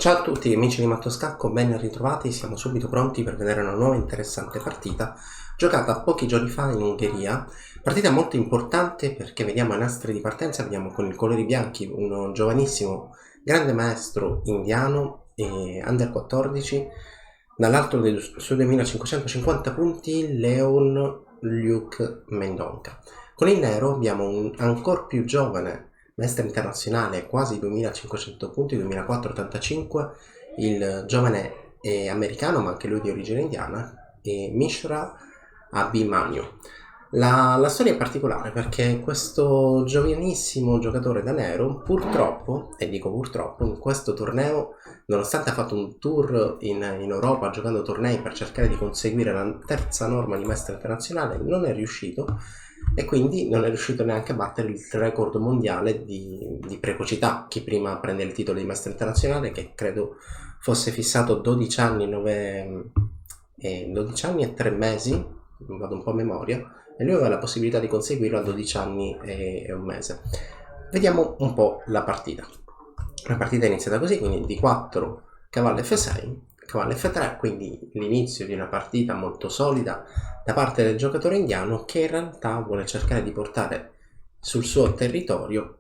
Ciao a tutti amici di Mattoscacco, ben ritrovati, siamo subito pronti per vedere una nuova interessante partita giocata pochi giorni fa in Ungheria, partita molto importante perché vediamo ai nastri di partenza, vediamo con i colori bianchi un giovanissimo grande maestro indiano e under 14, dall'alto dei suoi 2550 punti Leon Luke Mendonca. Con il nero abbiamo un ancora più giovane maestro internazionale, quasi 2500 punti, 2485, il giovane americano, ma anche lui di origine indiana, e Mishra Abhimanyu. La storia è particolare perché questo giovanissimo giocatore da nero, purtroppo, e dico purtroppo, in questo torneo, nonostante ha fatto un tour in Europa giocando tornei per cercare di conseguire la terza norma di maestro internazionale, non è riuscito, e quindi non è riuscito neanche a battere il record mondiale di precocità. Chi prima prende il titolo di maestro internazionale, che credo fosse fissato 12 anni, 12 anni e 3 mesi, vado un po' a memoria, e lui aveva la possibilità di conseguirlo a 12 anni e un mese. Vediamo un po' la partita. La partita è iniziata così, quindi d4, cavallo f6, cavallo f3, quindi l'inizio di una partita molto solida da parte del giocatore indiano, che in realtà vuole cercare di portare sul suo territorio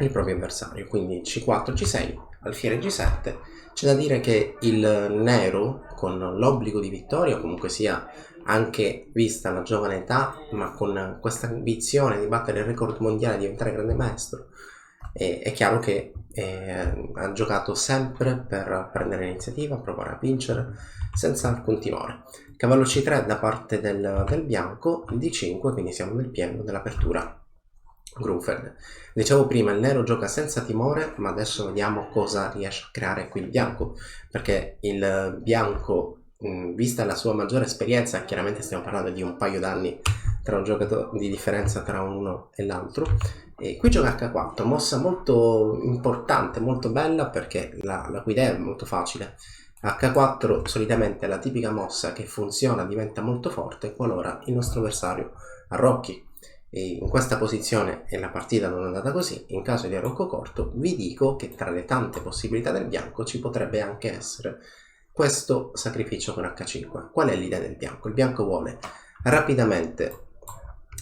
il proprio avversario. Quindi c4, c6, alfiere g7. C'è da dire che il nero, con l'obbligo di vittoria, comunque sia anche vista la giovane età, ma con questa ambizione di battere il record mondiale e diventare grande maestro, è chiaro che ha giocato sempre per prendere l'iniziativa, provare a vincere senza alcun timore. Cavallo c3 da parte del bianco, d5, quindi siamo nel pieno dell'apertura Grunfeld. Dicevo prima, il nero gioca senza timore, ma adesso vediamo cosa riesce a creare qui il bianco, perché il bianco, vista la sua maggiore esperienza, chiaramente stiamo parlando di un paio d'anni tra un giocatore di differenza tra uno e l'altro, e qui gioca h4, mossa molto importante, molto bella, perché la cui idea è molto facile. H4 solitamente è la tipica mossa che funziona, diventa molto forte qualora il nostro avversario arrocchi. E in questa posizione, e la partita non è andata così, in caso di arrocco corto vi dico che tra le tante possibilità del bianco ci potrebbe anche essere questo sacrificio con h5. Qual è l'idea del bianco? Il bianco vuole rapidamente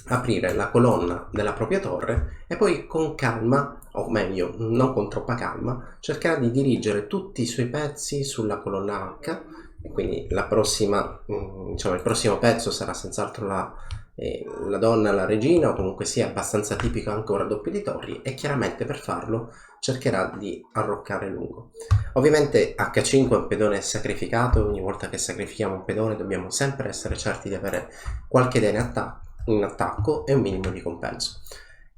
aprire la colonna della propria torre e poi con calma, o meglio non con troppa calma, cercherà di dirigere tutti i suoi pezzi sulla colonna H, e quindi la prossima, il prossimo pezzo sarà senz'altro la donna, la regina, o comunque sia abbastanza tipico anche un raddoppio di torri, e chiaramente per farlo cercherà di arroccare lungo. Ovviamente h5 è un pedone sacrificato, ogni volta che sacrifichiamo un pedone dobbiamo sempre essere certi di avere qualche idea in attacco e un minimo di compenso.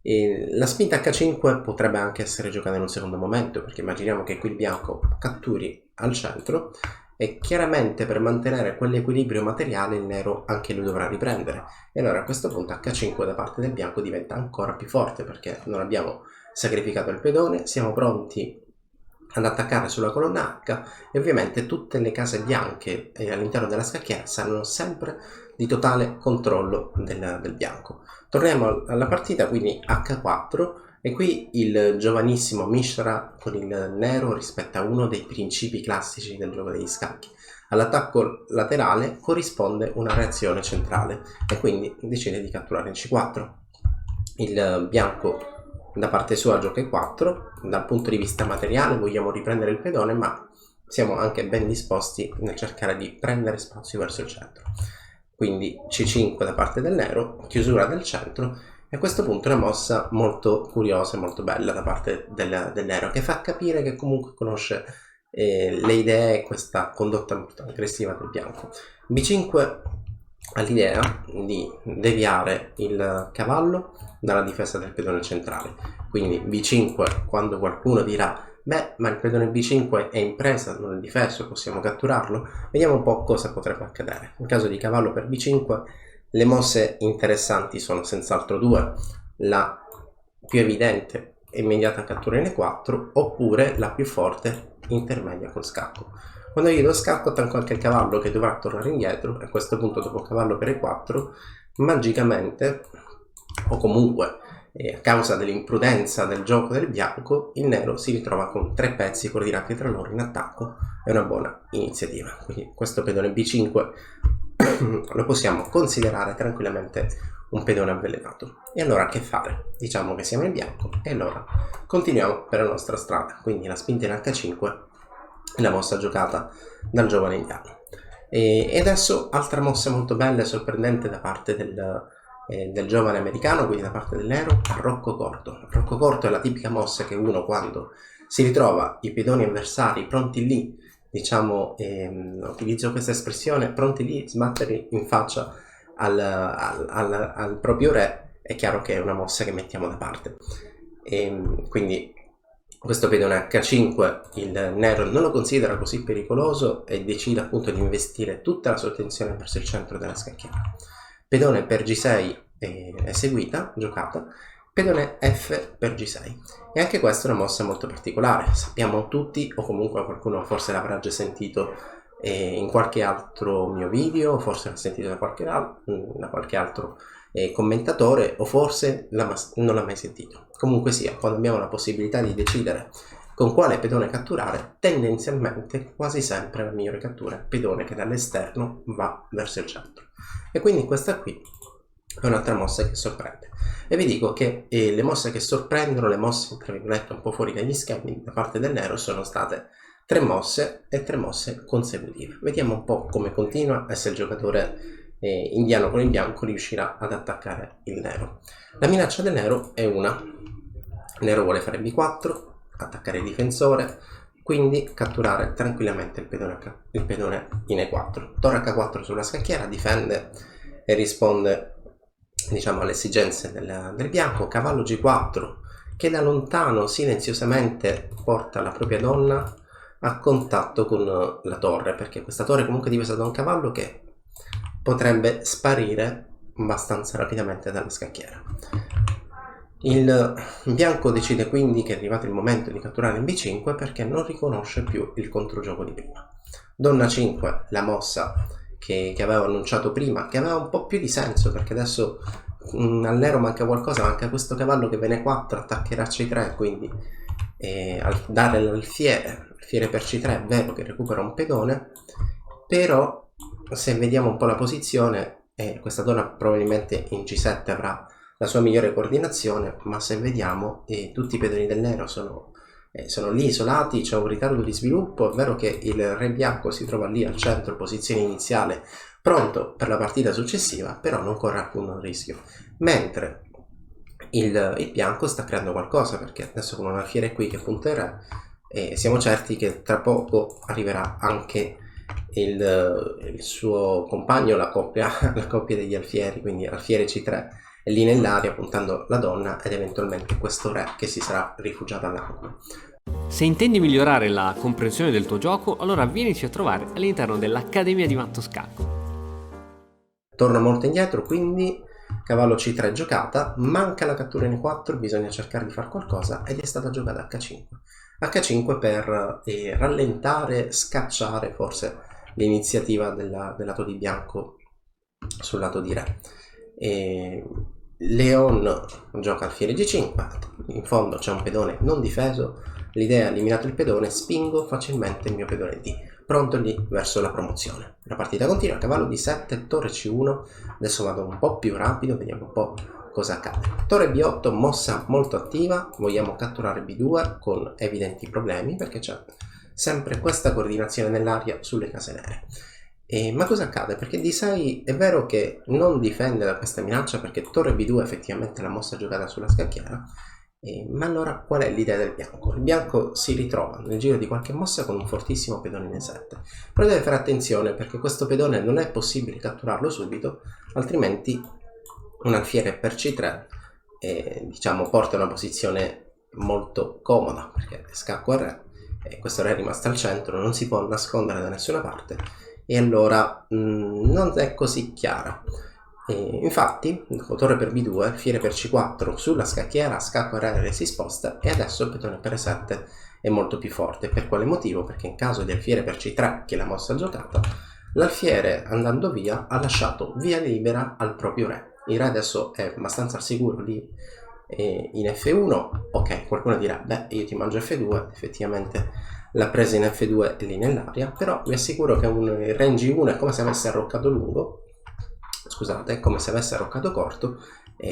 La spinta h5 potrebbe anche essere giocata in un secondo momento, perché immaginiamo che qui il bianco catturi al centro, e chiaramente per mantenere quell'equilibrio materiale il nero anche lui dovrà riprendere, e allora a questo punto h5 da parte del bianco diventa ancora più forte, perché non abbiamo sacrificato il pedone, siamo pronti ad attaccare sulla colonna H, e ovviamente tutte le case bianche all'interno della scacchiera saranno sempre di totale controllo del bianco. Torniamo alla partita, quindi h4, e qui il giovanissimo Mishra con il nero rispetta uno dei principi classici del gioco degli scacchi. All'attacco laterale corrisponde una reazione centrale, e quindi decide di catturare il c4. Il bianco da parte sua gioca e4, dal punto di vista materiale vogliamo riprendere il pedone, ma siamo anche ben disposti nel cercare di prendere spazio verso il centro. Quindi c5 da parte del nero, chiusura del centro, e a questo punto una mossa molto curiosa e molto bella da parte del nero, che fa capire che comunque conosce le idee e questa condotta molto aggressiva del bianco. b5 ha l'idea di deviare il cavallo dalla difesa del pedone centrale, quindi b5, quando qualcuno dirà beh, ma il pedone b5 è in presa, non è difeso, possiamo catturarlo, vediamo un po' cosa potrebbe accadere. In caso di cavallo per b5 le mosse interessanti sono senz'altro due: la più evidente e immediata cattura in e4, oppure la più forte intermedia col scacco. Quando io do scacco attacco anche il cavallo, che dovrà tornare indietro, e a questo punto dopo cavallo per e4 magicamente, o comunque e a causa dell'imprudenza del gioco del bianco, il nero si ritrova con 3 pezzi coordinati tra loro in attacco. È una buona iniziativa. Quindi questo pedone B5 lo possiamo considerare tranquillamente un pedone avvelenato. E allora che fare? Diciamo che siamo in bianco e allora continuiamo per la nostra strada. Quindi la spinta in H5 è la mossa giocata dal giovane indiano. E adesso altra mossa molto bella e sorprendente da parte del giovane americano, quindi da parte del nero, arrocco corto. Arrocco corto è la tipica mossa che uno, quando si ritrova i pedoni avversari pronti lì, diciamo, utilizzo questa espressione, pronti lì a sbattere in faccia al proprio re, è chiaro che è una mossa che mettiamo da parte. Quindi questo pedone H5 il nero non lo considera così pericoloso e decide appunto di investire tutta la sua attenzione verso il centro della scacchiera. Pedone per G6 eseguita, giocata, pedone F per G6. E anche questa è una mossa molto particolare. Sappiamo tutti, o comunque qualcuno forse l'avrà già sentito in qualche altro mio video, forse l'ha sentito da qualche altro commentatore, o forse non l'ha mai sentito. Comunque sia, quando abbiamo la possibilità di decidere con quale pedone catturare, tendenzialmente quasi sempre la migliore cattura è il pedone che dall'esterno va verso il centro. E quindi questa qui è un'altra mossa che sorprende. E vi dico che le mosse che sorprendono, le mosse tra virgolette un po' fuori dagli schemi da parte del nero, sono state 3 mosse e 3 mosse consecutive. Vediamo un po' come continua e se il giocatore indiano con il bianco riuscirà ad attaccare il nero. La minaccia del nero è una. Il nero vuole fare B4, attaccare il difensore, quindi catturare tranquillamente il pedone in E4. Torre H4 sulla scacchiera, difende e risponde, diciamo, alle esigenze del bianco. Cavallo G4 che da lontano silenziosamente porta la propria donna a contatto con la torre, perché questa torre comunque è difesa da un cavallo che potrebbe sparire abbastanza rapidamente dalla scacchiera. Il bianco decide quindi che è arrivato il momento di catturare il B5 perché non riconosce più il controgioco di prima. Donna 5, la mossa che avevo annunciato prima, che aveva un po' più di senso perché adesso al nero manca qualcosa, manca questo cavallo che viene 4, attaccherà C3, quindi dare l'alfiere per C3 è vero che recupera un pedone, però se vediamo un po' la posizione, questa donna probabilmente in G7 avrà la sua migliore coordinazione, ma se vediamo tutti i pedoni del nero sono lì isolati, c'è un ritardo di sviluppo. È vero che il re bianco si trova lì al centro, posizione iniziale, pronto per la partita successiva, però non corre alcun rischio, mentre il bianco sta creando qualcosa, perché adesso con un alfiere qui che punta il re, siamo certi che tra poco arriverà anche il suo compagno, la coppia degli alfieri, quindi alfiere C3 è lì nell'aria puntando la donna ed eventualmente questo re che si sarà rifugiato all'angolo. Se intendi migliorare la comprensione del tuo gioco, allora vienici a trovare all'interno dell'Accademia di Matto Scacco. Torno molto indietro, quindi cavallo C3 giocata, manca la cattura in E4, bisogna cercare di fare qualcosa ed è stata giocata H5. H5 per rallentare, scacciare forse l'iniziativa del lato di bianco sul lato di re. Leon gioca alfiere G5, in fondo c'è un pedone non difeso, l'idea è eliminato il pedone, spingo facilmente il mio pedone D, pronto lì verso la promozione. La partita continua, cavallo D7, torre C1, adesso vado un po' più rapido, vediamo un po' cosa accade. Torre B8, mossa molto attiva, vogliamo catturare B2 con evidenti problemi perché c'è sempre questa coordinazione nell'aria sulle case nere. Ma cosa accade? Perché D6 è vero che non difende da questa minaccia perché torre B2 effettivamente è la mossa giocata sulla scacchiera, ma allora qual è l'idea del bianco? Il bianco si ritrova nel giro di qualche mossa con un fortissimo pedone in E7, però deve fare attenzione perché questo pedone non è possibile catturarlo subito, altrimenti un alfiere per C3 diciamo porta una posizione molto comoda perché scacco a re e questo re è rimasto al centro, non si può nascondere da nessuna parte e allora non è così chiara. Infatti torre per B2, alfiere per C4 sulla scacchiera, scacco a re si sposta e adesso il pedone per E7 è molto più forte. Per quale motivo? Perché in caso di alfiere per C3, che è la mossa giocata, l'alfiere andando via ha lasciato via libera al proprio re. Il re adesso è abbastanza al sicuro lì in F1. Ok, qualcuno dirà, beh, io ti mangio F2, effettivamente la presa in F2 è lì nell'aria, però vi assicuro che un range 1 è come se avesse arroccato lungo, scusate, è come se avesse arroccato corto,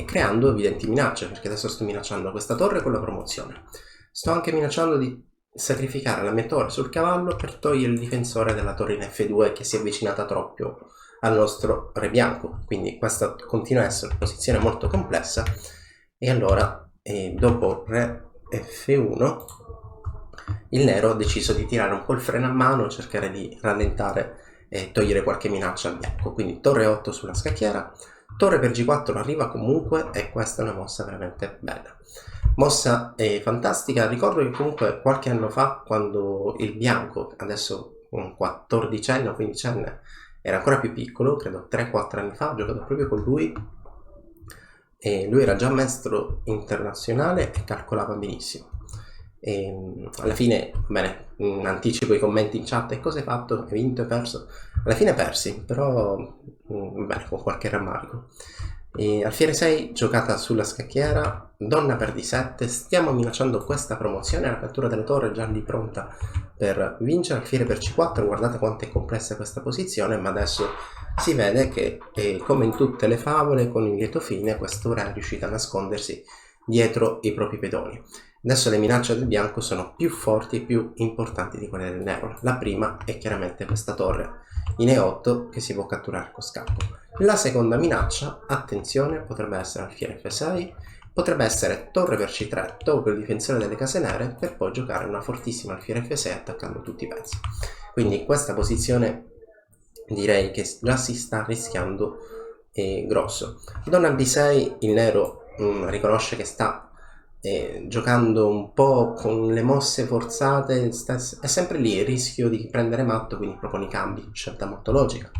creando evidenti minacce, perché adesso sto minacciando questa torre con la promozione. Sto anche minacciando di sacrificare la mia torre sul cavallo per togliere il difensore della torre in F2 che si è avvicinata troppo al nostro re bianco, quindi questa continua a essere una posizione molto complessa. E allora dopo re F1 il nero ha deciso di tirare un po' il freno a mano, cercare di rallentare e togliere qualche minaccia al bianco. Quindi torre 8 sulla scacchiera, torre per G4 arriva comunque, e questa è una mossa veramente bella. Mossa fantastica. Ricordo che comunque qualche anno fa, quando il bianco, adesso un 14enne o 15enne, era ancora più piccolo, credo 3-4 anni fa, ho giocato proprio con lui, e lui era già maestro internazionale e calcolava benissimo. E alla fine, bene, anticipo i commenti in chat: e cosa hai fatto? Hai vinto e perso? Alla fine persi, però bene, con qualche rammarico. E alfiere 6 giocata sulla scacchiera, donna per D7, stiamo minacciando questa promozione, la cattura delle torri è già lì pronta per vincere. Alfiere per C4, guardate quanto è complessa questa posizione, ma adesso si vede che come in tutte le favole, con il lieto fine, quest'ora è riuscita a nascondersi dietro i propri pedoni. Adesso le minacce del bianco sono più forti e più importanti di quelle del nero. La prima è chiaramente questa torre in E8 che si può catturare con scappo. La seconda minaccia, attenzione, potrebbe essere alfiere F6, potrebbe essere torre per C3, tolgo il difensore delle case nere per poi giocare una fortissima alfiere F6 attaccando tutti i pezzi. Quindi in questa posizione direi che già si sta rischiando grosso. Donna B6, il nero riconosce che sta giocando un po' con le mosse forzate, è sempre lì il rischio di prendere matto, quindi propone i cambi, scelta molto logica.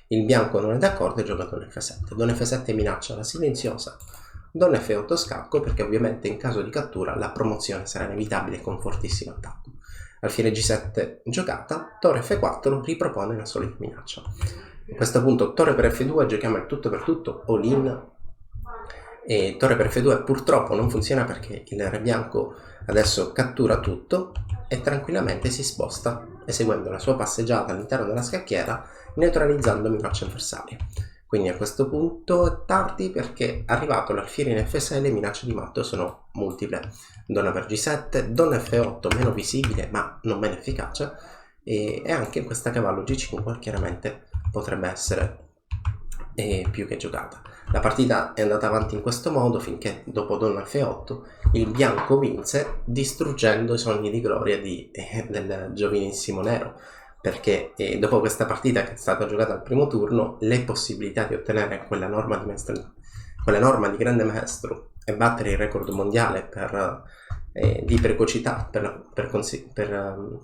Il bianco non è d'accordo e gioca Donna F7. Donna F7 minaccia la silenziosa Donna F8 scacco, perché ovviamente in caso di cattura la promozione sarà inevitabile con fortissimo attacco. Alfiere G7 giocata, torre F4 ripropone la solita minaccia. A questo punto torre per F2, giochiamo il tutto per tutto, all in. E torre per F2 purtroppo non funziona perché il re bianco adesso cattura tutto e tranquillamente si sposta eseguendo la sua passeggiata all'interno della scacchiera, neutralizzando minacce avversarie. Quindi a questo punto è tardi, perché arrivato l'alfiere in F6 le minacce di matto sono multiple. Donna per G7, donna F8 meno visibile ma non meno efficace, e anche questa cavallo G5 chiaramente potrebbe essere più che giocata. La partita è andata avanti in questo modo finché dopo donna F8 il bianco vinse, distruggendo i sogni di gloria del giovinissimo nero, perché dopo questa partita, che è stata giocata al primo turno, le possibilità di ottenere quella norma di grande maestro e battere il record mondiale di precocità per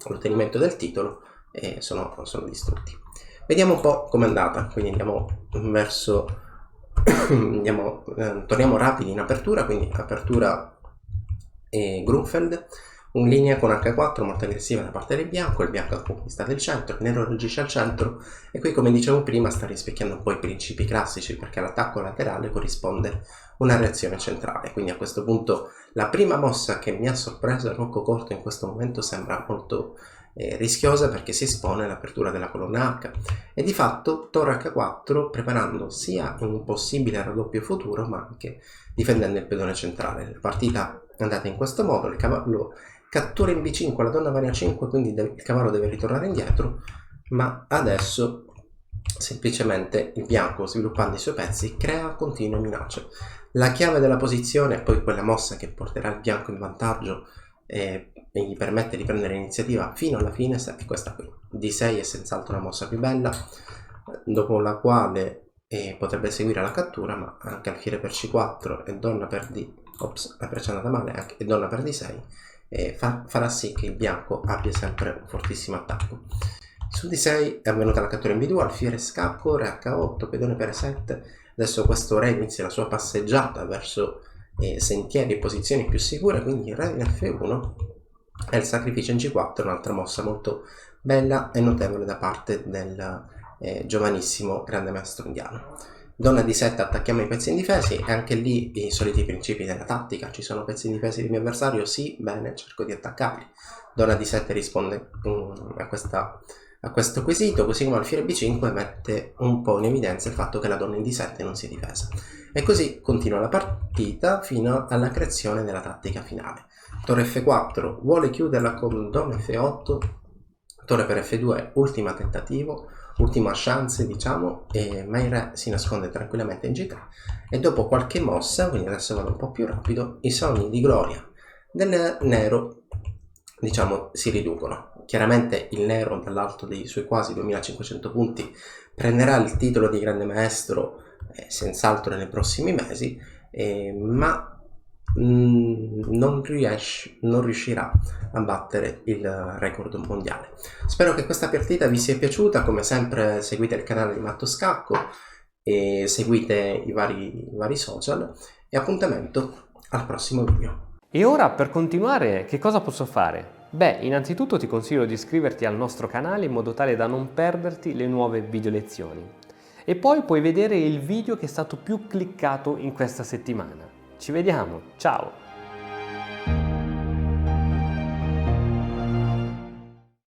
l'ottenimento del titolo sono distrutti. Vediamo un po' com'è andata, quindi andiamo verso torniamo rapidi in apertura, quindi apertura Grunfeld, in linea con H4 molto aggressiva da parte del bianco. Il bianco ha conquistato il centro, il nero reagisce al centro, e qui, come dicevo prima, sta rispecchiando un po' i principi classici, perché all'attacco laterale corrisponde una reazione centrale. Quindi a questo punto la prima mossa che mi ha sorpreso Rocco Corto in questo momento sembra molto rischiosa, perché si espone all'apertura della colonna H e di fatto torre H4, preparando sia un possibile raddoppio futuro ma anche difendendo il pedone centrale. La partita è andata in questo modo: il cavallo cattura in B5, la donna va in A5, quindi il cavallo deve ritornare indietro, ma adesso semplicemente il bianco, sviluppando i suoi pezzi, crea continue minacce. La chiave della posizione è poi quella mossa che porterà il bianco in vantaggio e gli permette di prendere l'iniziativa fino alla fine, è questa qui. D6 è senz'altro una mossa più bella, dopo la quale potrebbe seguire la cattura, ma anche alfiere per C4 e donna per D, la freccia è andata male, e donna per D6 farà sì che il bianco abbia sempre un fortissimo attacco. Su D6 è avvenuta la cattura in B2, alfiere scacco, re H8, pedone per E7. Adesso questo re inizia la sua passeggiata verso sentieri e posizioni più sicure, quindi re in F1 e il sacrificio in G4, un'altra mossa molto bella e notevole da parte del giovanissimo grande maestro indiano. Donna D7 attacchiamo i pezzi indifesi, e anche lì i soliti principi della tattica. Ci sono pezzi indifesi del mio avversario? Sì, bene, cerco di attaccarli. Donna D7 risponde a questo quesito, così come alfiere B5 mette un po' in evidenza il fatto che la donna in D7 non si è difesa. E così continua la partita fino alla creazione della tattica finale. Torre F4 vuole chiuderla con donna F8, torre per F2, ultima tentativo, ultima chance diciamo, ma il re si nasconde tranquillamente in G3 e dopo qualche mossa, quindi adesso vado un po' più rapido, i sogni di gloria del nero diciamo si riducono. Chiaramente il nero dall'alto dei suoi quasi 2500 punti prenderà il titolo di grande maestro senz'altro nei prossimi mesi, ma non riuscirà a battere il record mondiale. Spero che questa partita vi sia piaciuta. Come sempre seguite il canale di Matto Scacco e seguite i vari social, e appuntamento al prossimo video. E ora, per continuare, che cosa posso fare? Beh, innanzitutto ti consiglio di iscriverti al nostro canale in modo tale da non perderti le nuove video lezioni. E poi puoi vedere il video che è stato più cliccato in questa settimana. Ci vediamo, ciao!